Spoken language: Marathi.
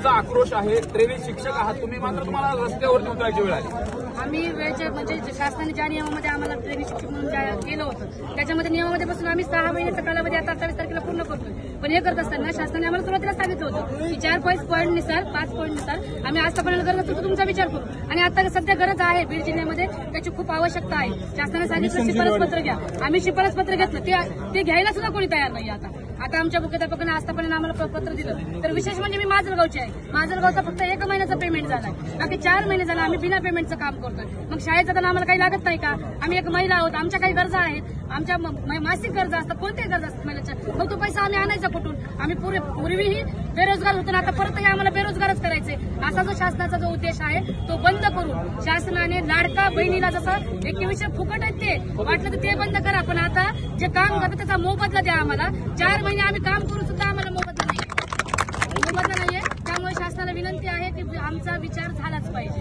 तुमचा आक्रोश आहे, ट्रेनिंग शिक्षक आहात तुम्ही, मात्र तुम्हाला रस्त्यावरती उतरायची वेळ आली। आम्ही वेळेच्या म्हणजे शासनाने ज्या नियमामध्ये आम्हाला ट्रेनिंग शिक्षक म्हणून केलं होतं त्याच्यामध्ये नियमामध्ये बसून आम्ही 6 महिन्याचा कालावधी आता 28 तारखेला पूर्ण करतोय। पण हे करत असताना शासनाने आम्हाला सुरुवातीला सांगितलं होतं की 4 पॉईंटनुसार 5 पॉईंटनुसार आम्ही आजपर्यंत गरज असेल तर तुमचा विचार करू, आणि आता सध्या गरज आहे बीड जिल्ह्यामध्ये, त्याची खूप आवश्यकता आहे। शासनाने सांगितलं शिफारस पत्र घ्या, आम्ही शिफारस पत्र घेतलं, ते घ्यायला सुद्धा कोणी तयार नाही। आता आमच्या मुख्याध्यापकांना आजपर्यंत आम्हाला पत्र दिलं। तर विशेष म्हणजे मी माजलगावची आहे, माजलगावचा फक्त 1 महिन्याचा पेमेंट झालाय, बाकी 4 महिने झाला आम्ही बिना पेमेंटचं काम करतोय। मग शाळेत जाताना आम्हाला काही लागत नाही का? आम्ही एक महिला आहोत, आमच्या काही गरजा आहेत, आमच्या मासिक गरजा असतात, कोणत्याही गरजा असतात महिलाच्या, मग तो पैसा आम्ही आणायचा कुठून? आम्ही पूर्वीही बेरोजगार होतो ना, आता परतही आम्हाला बेरोजगारच करायचे। असा जो शासनाचा जो उद्देश आहे तो बंद करून शासनाने लाडका बहिणीला जसं 2100 फुकट आहेत ते वाटलं तर ते बंद करा, पण आता जे काम करतं त्याचा मोबदला द्या आम्हाला। 4 महिने आम्ही काम करून सुद्धा आम्हाला मोबदला नाहीये। त्यामुळे शासनाला विनंती आहे की आमचा विचार झालाच पाहिजे।